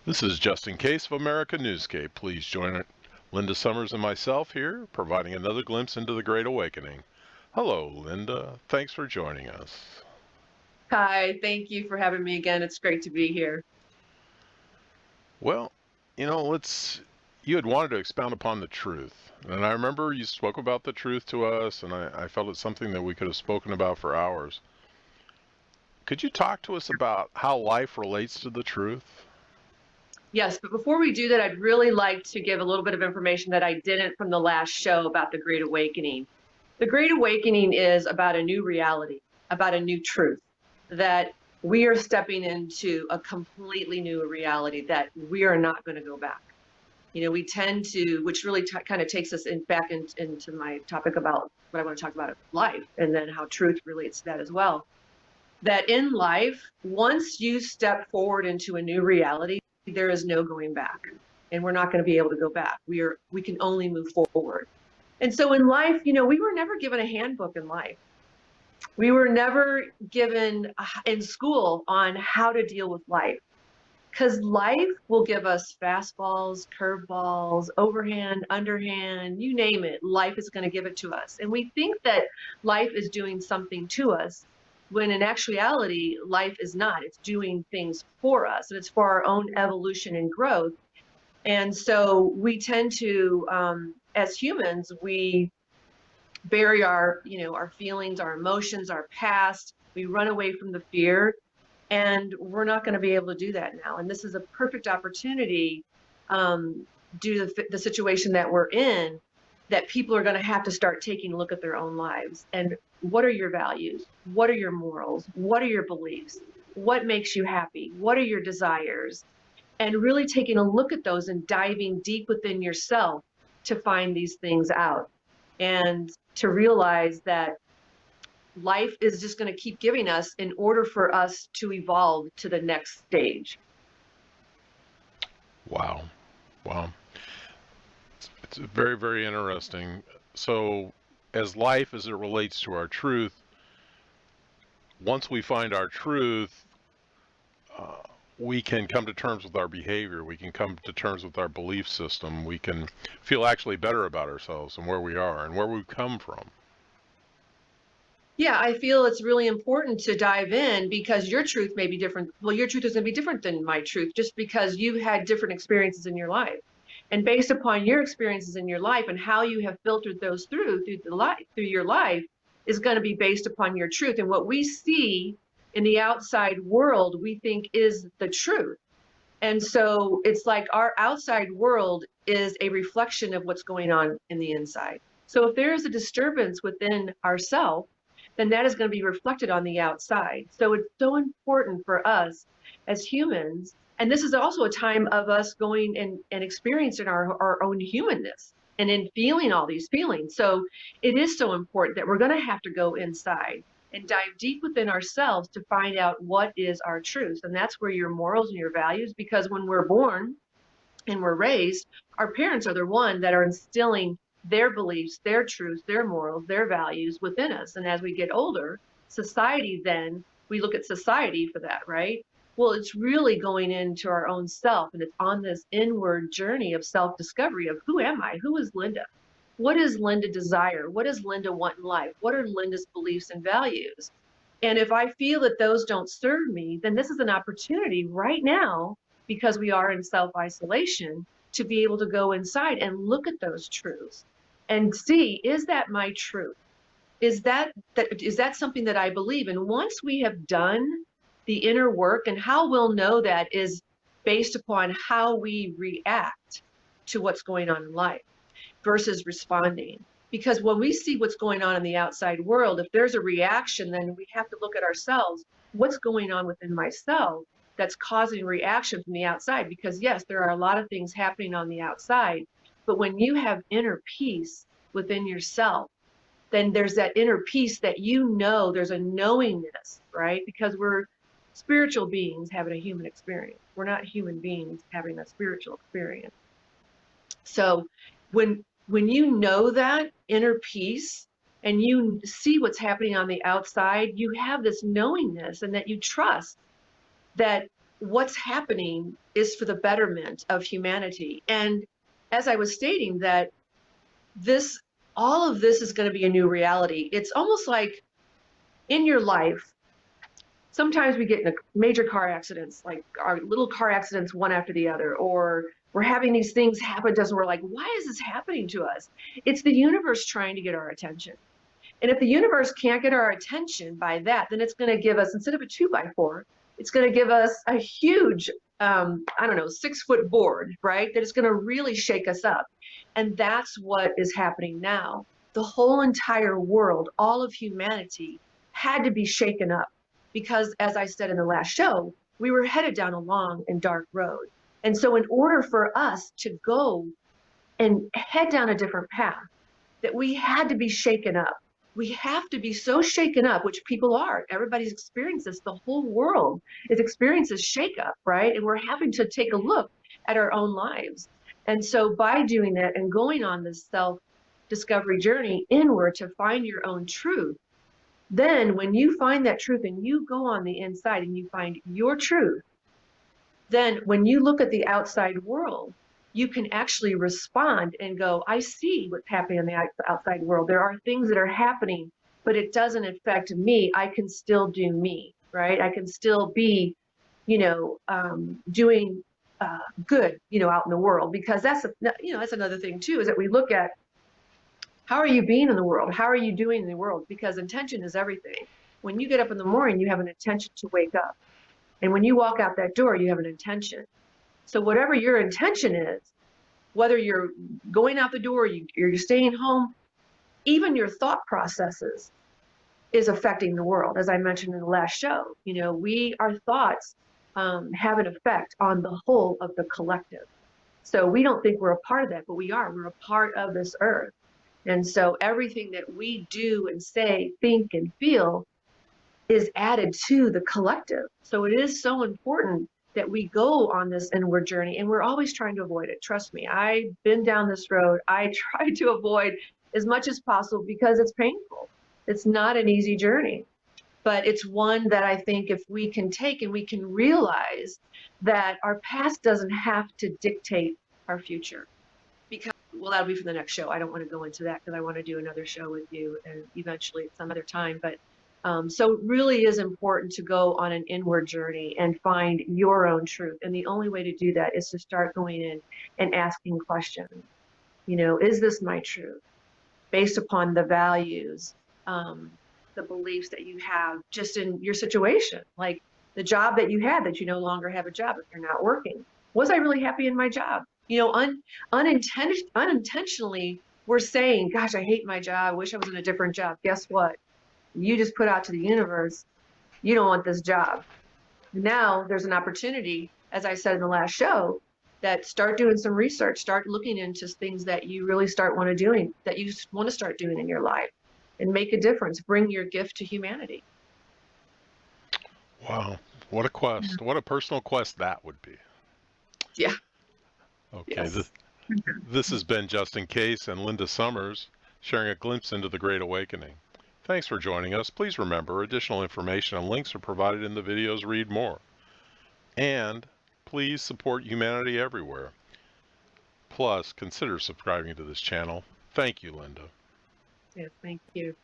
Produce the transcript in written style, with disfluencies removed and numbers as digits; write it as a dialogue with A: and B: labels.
A: This is Justin Case of America Newscape. Please join Linda Summers and myself here, providing another glimpse into the Great Awakening. Hello, Linda. Thanks for joining us.
B: Hi, thank you for having me again. It's great to be here.
A: Well, you had wanted to expound upon the truth. And I remember you spoke about the truth to us, and I felt it's something that we could have spoken about for hours. Could you talk to us about how life relates to the truth?
B: Yes, but before we do that, I'd really like to give a little bit of information that I didn't from the last show about the Great Awakening. The Great Awakening is about a new reality, about a new truth, that we are stepping into a completely new reality, that we are not going to go back. We tend to, which really kind of takes us back into my topic about what I want to talk about life, and then how truth relates to that as well. That in life, once you step forward into a new reality, there is no going back, and we're not going to be able to go back. We can only move forward. And so in life, we were never given a handbook in life. We were never given in school on how to deal with life, because life will give us fastballs, curveballs, overhand, underhand, you name it. Life is going to give it to us. And we think that life is doing something to us, when in actuality, life is not. It's doing things for us, and it's for our own evolution and growth. And so we tend to, as humans, we bury our feelings, our emotions, our past. We run away from the fear, and we're not going to be able to do that now. And this is a perfect opportunity, due to the situation that we're in, that people are going to have to start taking a look at their own lives. And what are your values? What are your morals? What are your beliefs? What makes you happy? What are your desires? And really taking a look at those and diving deep within yourself to find these things out, and to realize that life is just going to keep giving us in order for us to evolve to the next stage.
A: Wow. Wow. It's very, very interesting. So, as life as it relates to our truth, once we find our truth, uh, we can come to terms with our behavior. We can come to terms with our belief system. We can feel actually better about ourselves and where we are and where we've come from.
B: Yeah, I feel it's really important to dive in, because your truth may be different. Well, your truth is going to be different than my truth, just because you've had different experiences in your life. And based upon your experiences in your life and how you have filtered those through your life, is going to be based upon your truth. And what we see in the outside world, we think is the truth. And so it's like our outside world is a reflection of what's going on in the inside. So if there is a disturbance within ourselves, then that is going to be reflected on the outside. So it's so important for us as humans. And this is also a time of us going and experiencing our own humanness, and in feeling all these feelings. So it is so important that we're going to have to go inside and dive deep within ourselves to find out what is our truth. And that's where your morals and your values, because when we're born and we're raised, our parents are the one that are instilling their beliefs, their truths, their morals, their values within us. And as we get older, society, then we look at society for that, right? Well, it's really going into our own self, and it's on this inward journey of self-discovery of, who am I? Who is Linda? What does Linda desire? What does Linda want in life? What are Linda's beliefs and values? And if I feel that those don't serve me, then this is an opportunity right now, because we are in self-isolation, to be able to go inside and look at those truths and see, is that my truth? Is that something that I believe? And once we have done the inner work, and how we'll know that is based upon how we react to what's going on in life versus responding. Because when we see what's going on in the outside world, if there's a reaction, then we have to look at ourselves. What's going on within myself that's causing reaction from the outside? Because yes, there are a lot of things happening on the outside, but when you have inner peace within yourself, then there's that inner peace that there's a knowingness, right? Because we're spiritual beings having a human experience. We're not human beings having a spiritual experience. So when you know that inner peace and you see what's happening on the outside, you have this knowingness, and that you trust that what's happening is for the betterment of humanity. And as I was stating, that all of this is going to be a new reality. It's almost like in your life, sometimes we get in major car accidents, like our little car accidents one after the other, or we're having these things happen to us and we're like, why is this happening to us? It's the universe trying to get our attention. And if the universe can't get our attention by that, then it's going to give us, instead of a 2x4, it's going to give us a huge, I don't know, 6-foot board, right? That is going to really shake us up. And that's what is happening now. The whole entire world, all of humanity had to be shaken up because, as I said in the last show, we were headed down a long and dark road. And so in order for us to go and head down a different path, that we had to be shaken up. We have to be so shaken up, which people are. Everybody's experienced this. The whole world is experiencing shakeup, right? And we're having to take a look at our own lives. And so by doing that and going on this self-discovery journey inward to find your own truth, then when you find that truth and you go on the inside and you find your truth, then when you look at the outside world, you can actually respond and go, I see what's happening in the outside world. There are things that are happening, but it doesn't affect me. I can still do me, right? I can still be, doing good, out in the world, because that's another thing too, is that we look at how are you being in the world? How are you doing in the world? Because intention is everything. When you get up in the morning, you have an intention to wake up. And when you walk out that door, you have an intention. So whatever your intention is, whether you're going out the door, you're staying home, even your thought processes is affecting the world. As I mentioned in the last show, our thoughts have an effect on the whole of the collective. So we don't think we're a part of that, but we are. We're a part of this earth. And so everything that we do and say, think and feel is added to the collective. So it is so important that we go on this inward journey, and we're always trying to avoid it. Trust me, I've been down this road. I try to avoid as much as possible because it's painful. It's not an easy journey, but it's one that I think if we can take and we can realize that our past doesn't have to dictate our future. Because, well, that'll be for the next show. I don't want to go into that because I want to do another show with you and eventually at some other time. But so it really is important to go on an inward journey and find your own truth. And the only way to do that is to start going in and asking questions. Is this my truth? Based upon the values, the beliefs that you have just in your situation, like the job that you had that you no longer have a job if you're not working. Was I really happy in my job? Unintentionally, we're saying, gosh, I hate my job. I wish I was in a different job. Guess what? You just put out to the universe, you don't want this job. Now there's an opportunity, as I said in the last show, that start doing some research, start looking into things that you really want to start doing in your life and make a difference, bring your gift to humanity.
A: Wow. What a quest. What a personal quest that would be.
B: Yeah.
A: Okay.
B: Yes.
A: This has been Justin Case and Linda Summers sharing a glimpse into the Great Awakening. Thanks for joining us. Please remember, additional information and links are provided in the videos. Read more. And please support humanity everywhere. Plus, consider subscribing to this channel. Thank you, Linda.
B: Yes, thank you.